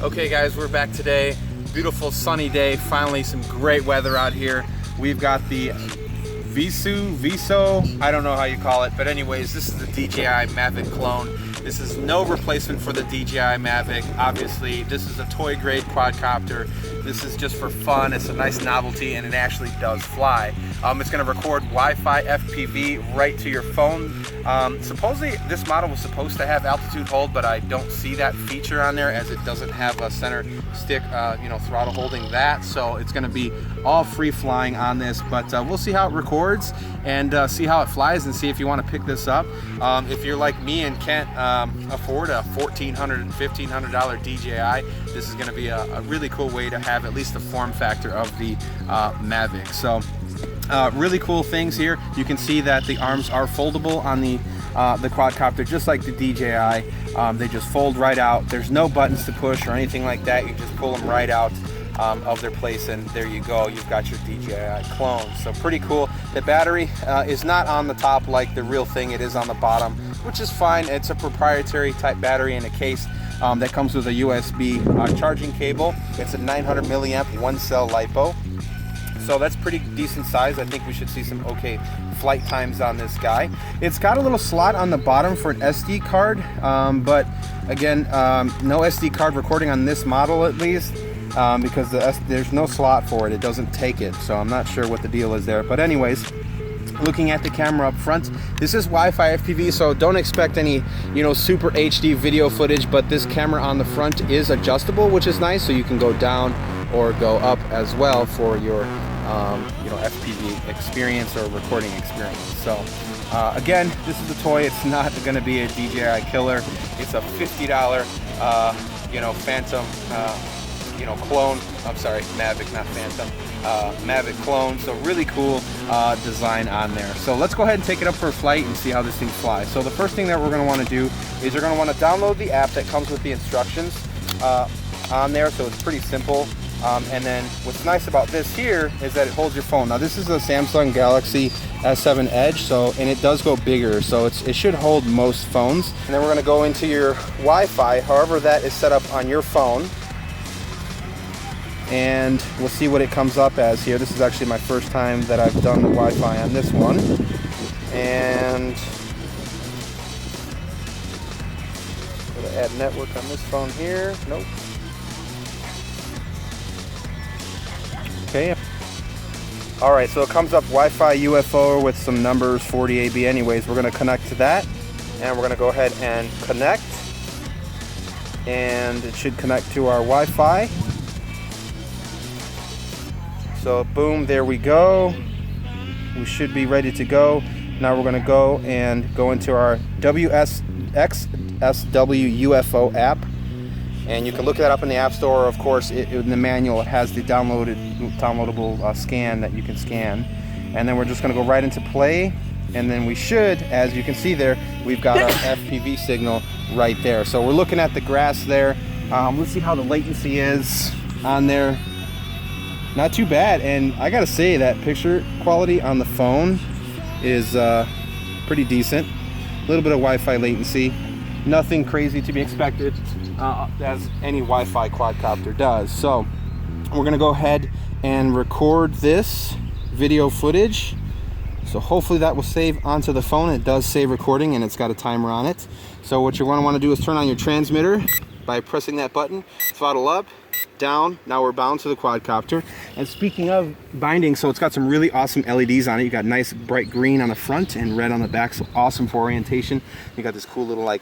Okay guys, we're back today. Beautiful sunny day, finally some great weather out here. We've got the Visuo, I don't know how you call it, but anyways, this is the DJI MAVIC clone. This is no replacement for the DJI MAVIC. Obviously, this is a toy grade quadcopter. This is just for fun. It's a nice novelty and it actually does fly. It's gonna record Wi-Fi FPV right to your phone. Supposedly this model was supposed to have altitude hold, but I don't see that feature on there as it doesn't have a center stick, throttle holding that. So it's gonna be all free flying on this, but we'll see how it records and see how it flies and see if you wanna pick this up. If you're like me and can't afford a $1,400 and $1,500 DJI, this is gonna be a really cool way to have at least the form factor of the Mavic. So really cool things here. You can see that the arms are foldable on the quadcopter, just like the DJI. They just fold right out. There's no buttons to push or anything like that. You just pull them right out of their place, and there you go. You've got your DJI clone. So pretty cool. The battery is not on the top like the real thing. It is on the bottom, which is fine. It's a proprietary type battery in a case that comes with a USB charging cable. It's a 900 milliamp one cell LiPo. So that's pretty decent size. I think we should see some okay flight times on this guy. It's got a little slot on the bottom for an SD card, but again, no SD card recording on this model at least, because there's no slot for it. It doesn't take it, so I'm not sure what the deal is there. But anyways, looking at the camera up front, this is Wi-Fi FPV, so don't expect any super HD video footage, but this camera on the front is adjustable, which is nice, so you can go down or go up as well for your FPV experience or recording experience. So again, this is a toy. It's not going to be a DJI killer. It's a $50 Phantom clone. I'm sorry, Mavic, not Phantom. Mavic clone. So really cool design on there. So let's go ahead and take it up for a flight and see how this thing flies. So the first thing that we're going to want to do is you're going to want to download the app that comes with the instructions on there. So it's pretty simple. And then what's nice about this here is that it holds your phone. Now this is a Samsung Galaxy S7 Edge, and it does go bigger, so it should hold most phones. And then we're going to go into your Wi-Fi, however that is set up on your phone, and we'll see what it comes up as here. This is actually my first time that I've done the Wi-Fi on this one, and I'm going to add network on this phone here. Nope. Okay. All right, so it comes up Wi-Fi UFO with some numbers, 40 AB. Anyways, we're going to connect to that, and we're going to go ahead and connect, and it should connect to our Wi-Fi. So boom, there we go. We should be ready to go. Now we're going to go into our XS809W UFO app. And you can look that up in the App Store. Of course, in the manual, it has the downloadable scan that you can scan. And then we're just going to go right into play. And then we should, as you can see there, we've got our FPV signal right there. So we're looking at the grass there. Let's see how the latency is on there. Not too bad. And I got to say that picture quality on the phone is pretty decent. A little bit of Wi-Fi latency. Nothing crazy to be expected. As any Wi-Fi quadcopter does. So we're going to go ahead and record this video footage. So hopefully that will save onto the phone. It does save recording, and it's got a timer on it. So what you're going to want to do is turn on your transmitter by pressing that button, throttle up, down. Now we're bound to the quadcopter. And speaking of binding, so it's got some really awesome LEDs on it. You got nice bright green on the front and red on the back, so awesome for orientation. You got this cool little like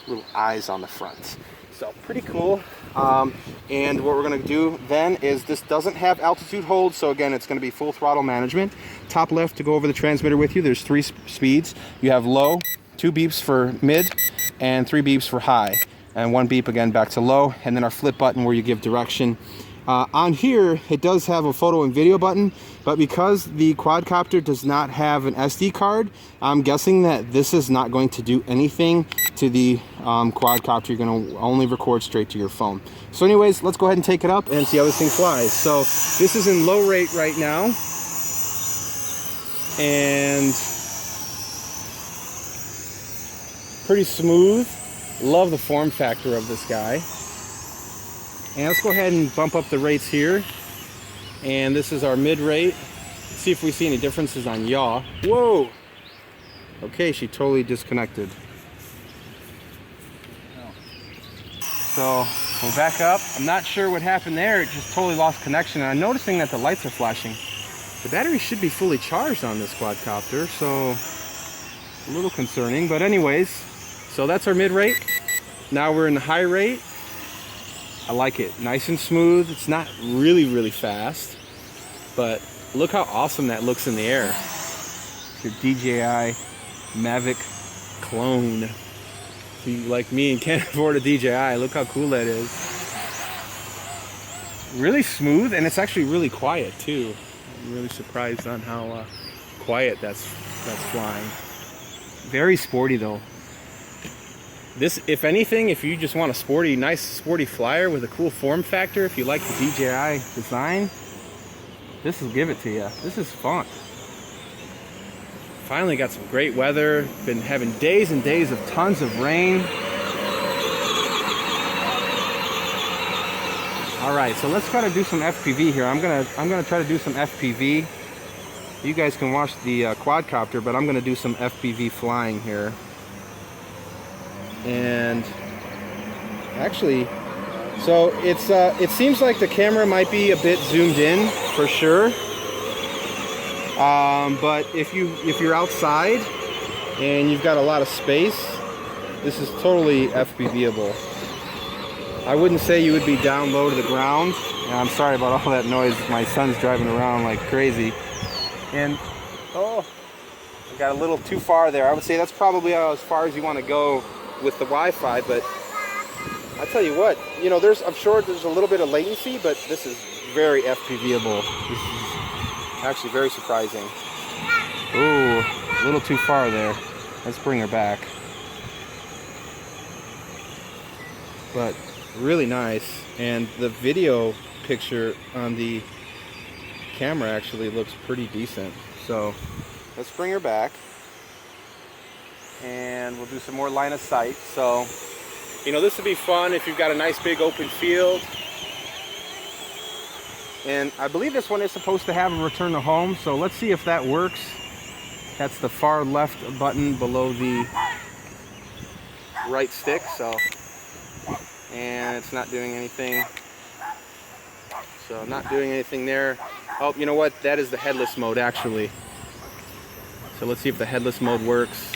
little eyes on the front, so pretty cool. And what we're going to do then is, this doesn't have altitude hold, so again it's going to be full throttle management. Top left to go over the transmitter with you, there's 3 speeds. You have low, 2 beeps for mid, and 3 beeps for high, and 1 beep again back to low, and then our flip button where you give direction. On here, it does have a photo and video button, but because the quadcopter does not have an SD card, I'm guessing that this is not going to do anything to the quadcopter. You're going to only record straight to your phone. So anyways, let's go ahead and take it up and see how this thing flies. So this is in low rate right now, and Pretty smooth. Love the form factor of this guy. And let's go ahead and bump up the rates here. And this is our mid rate. See if we see any differences on yaw. Whoa! Okay, she totally disconnected. So we're back up. I'm not sure what happened there. It just totally lost connection. And I'm noticing that the lights are flashing. The battery should be fully charged on this quadcopter, so a little concerning. But anyways, so that's our mid rate. Now we're in the high rate. I like it. Nice and smooth. It's not really fast, but look how awesome that looks in the air. It's your DJI MAVIC clone. If you like me and can't afford a DJI, look how cool that is. Really smooth, and it's actually really quiet too. I'm really surprised on how quiet that's flying. Very sporty though. This, if anything, if you just want a nice sporty flyer with a cool form factor, if you like the DJI design, this will give it to you. This is fun. Finally got some great weather. Been having days and days of tons of rain. All right, so let's try to do some FPV here. I'm gonna try to do some FPV. You guys can watch the quadcopter, but I'm gonna do some FPV flying here. And actually, so it seems like the camera might be a bit zoomed in for sure. But if you're outside and you've got a lot of space, this is totally FPV-able. I wouldn't say you would be down low to the ground. And I'm sorry about all that noise. My son's driving around like crazy. And oh, I got a little too far there. I would say that's probably as far as you want to go with the Wi-Fi, but I tell you what, you know, I'm sure there's a little bit of latency, but this is very FPV-able. This is actually very surprising. Ooh, a little too far there. Let's bring her back. But really nice, and the video picture on the camera actually looks pretty decent. So let's bring her back. And we'll do some more line of sight. So, you know, this would be fun if you've got a nice big open field. And I believe this one is supposed to have a return to home, so let's see if that works. That's the far left button below the right stick, so, and it's not doing anything. So I'm not doing anything there. Oh, you know what? That is the headless mode actually. So let's see if the headless mode works.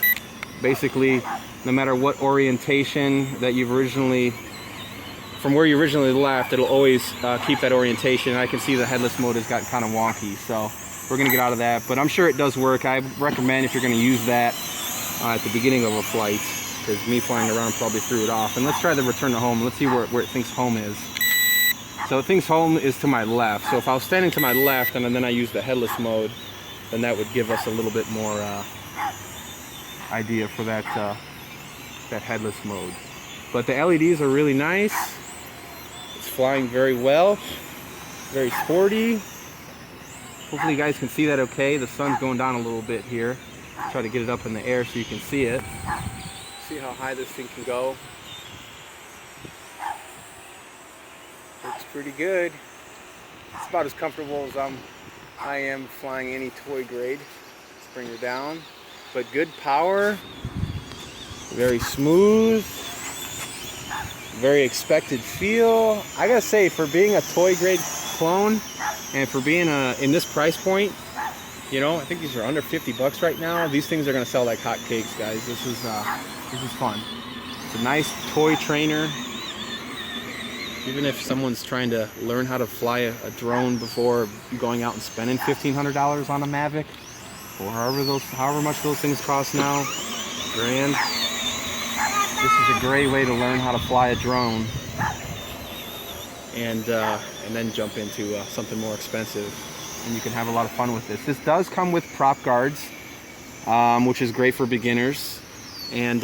Basically, no matter what orientation that you've originally, from where you originally left, it'll always keep that orientation. I can see the headless mode has gotten kind of wonky, so we're gonna get out of that. But I'm sure it does work. I recommend if you're gonna use that at the beginning of a flight, because me flying around probably threw it off. And let's try the return to home. Let's see where it thinks home is. So it thinks home is to my left. So if I was standing to my left and then I use the headless mode, then that would give us a little bit more idea for that headless mode. But the LEDs are really nice. It's flying very well, very sporty. Hopefully you guys can see that okay. The sun's going down a little bit here. Try to get it up in the air so you can see it. See how high this thing can go. Looks pretty good. It's about as comfortable as I am flying any toy grade. Let's bring her down. But good power, very smooth, very expected feel. I gotta say, for being a toy grade clone and for being in this price point, you know, I think these are under 50 bucks right now. These things are gonna sell like hotcakes, guys. This is fun. It's a nice toy trainer. Even if someone's trying to learn how to fly a drone before going out and spending $1,500 on a Mavic, or however much those things cost now, grand. This is a great way to learn how to fly a drone, and then jump into something more expensive, and you can have a lot of fun with this. This does come with prop guards, which is great for beginners, and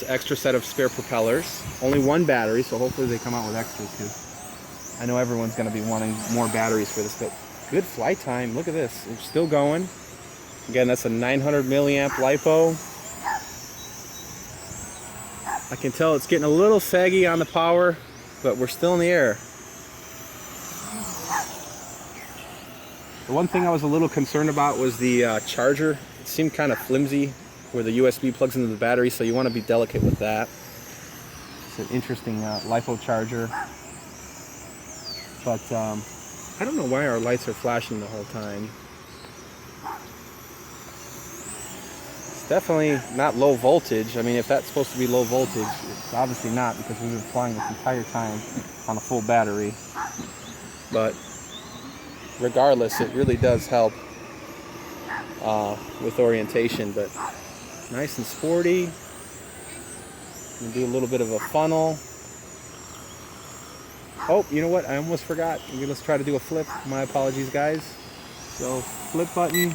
extra set of spare propellers. Only one battery, so hopefully they come out with extras, because I know everyone's going to be wanting more batteries for this. But good flight time. Look at this. It's still going. Again, that's a 900 milliamp LiPo. I can tell it's getting a little saggy on the power, but we're still in the air. The one thing I was a little concerned about was the charger. It seemed kind of flimsy where the USB plugs into the battery, so you want to be delicate with that. It's an interesting LiPo charger. But I don't know why our lights are flashing the whole time. It's definitely not low voltage. I mean, if that's supposed to be low voltage, it's obviously not, because we've been flying this entire time on a full battery. But regardless, it really does help with orientation. But nice and sporty. And do a little bit of a funnel. Oh, you know what? I almost forgot. Let's try to do a flip. My apologies, guys. So, flip button.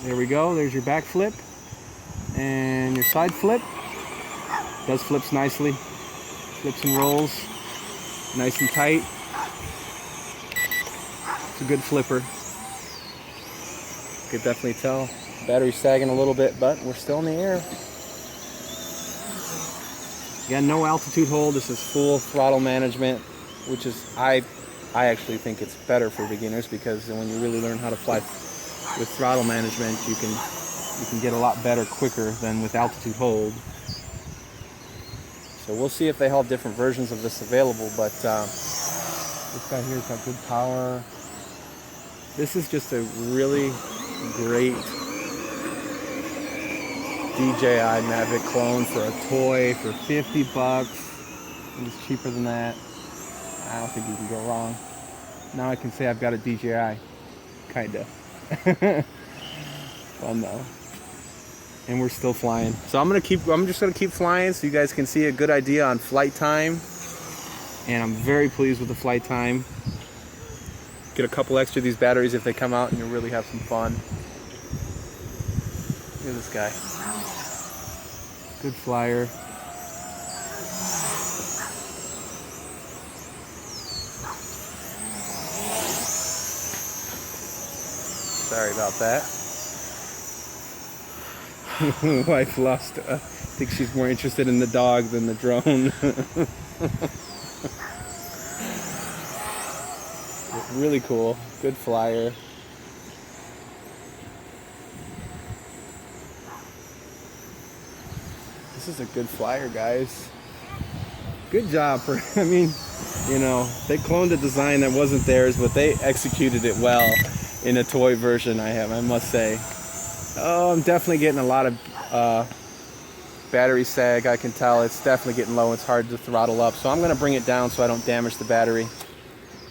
There we go. There's your back flip. And your side flip. Does flips nicely. Flips and rolls. Nice and tight. It's a good flipper. You could definitely tell. Battery's sagging a little bit, but we're still in the air. Again, no altitude hold. This is full throttle management, which is, I actually think it's better for beginners, because when you really learn how to fly with throttle management, you can get a lot better quicker than with altitude hold. So we'll see if they have different versions of this available, but this guy here's got good power. This is just a really great DJI Mavic clone for a toy for 50 bucks. It's cheaper than that. I don't think you can go wrong. Now I can say I've got a DJI. Kinda. Fun though. And we're still flying. So I'm just gonna keep flying so you guys can see a good idea on flight time. And I'm very pleased with the flight time. Get a couple extra of these batteries if they come out, and you'll really have some fun. Look at this guy. Good flyer. Sorry about that. Wife lost. I think she's more interested in the dog than the drone. Really cool. Good flyer. This is a good flyer, guys. Good job for, I mean, you know, they cloned a design that wasn't theirs, but they executed it well in a toy version, I must say. Oh, I'm definitely getting a lot of battery sag. I can tell it's definitely getting low. It's hard to throttle up. So I'm going to bring it down so I don't damage the battery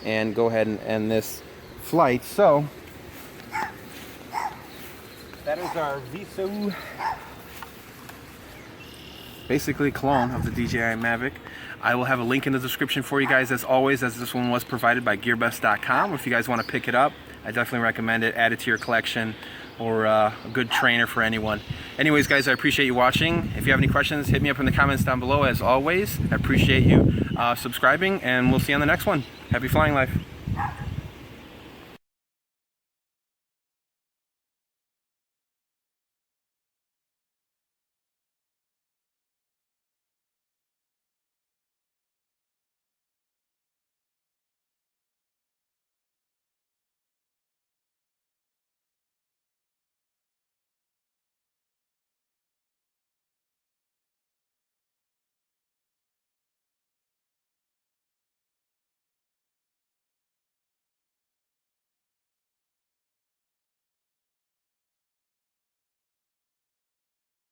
and go ahead and end this flight. So that is our Visuo, basically a clone of the DJI Mavic. I will have a link in the description for you guys, as always, as this one was provided by Gearbest.com. If you guys want to pick it up, I definitely recommend it. Add it to your collection, or a good trainer for anyone. Anyways, guys, I appreciate you watching. If you have any questions, hit me up in the comments down below. As always, I appreciate you subscribing, and we'll see you on the next one. Happy flying life.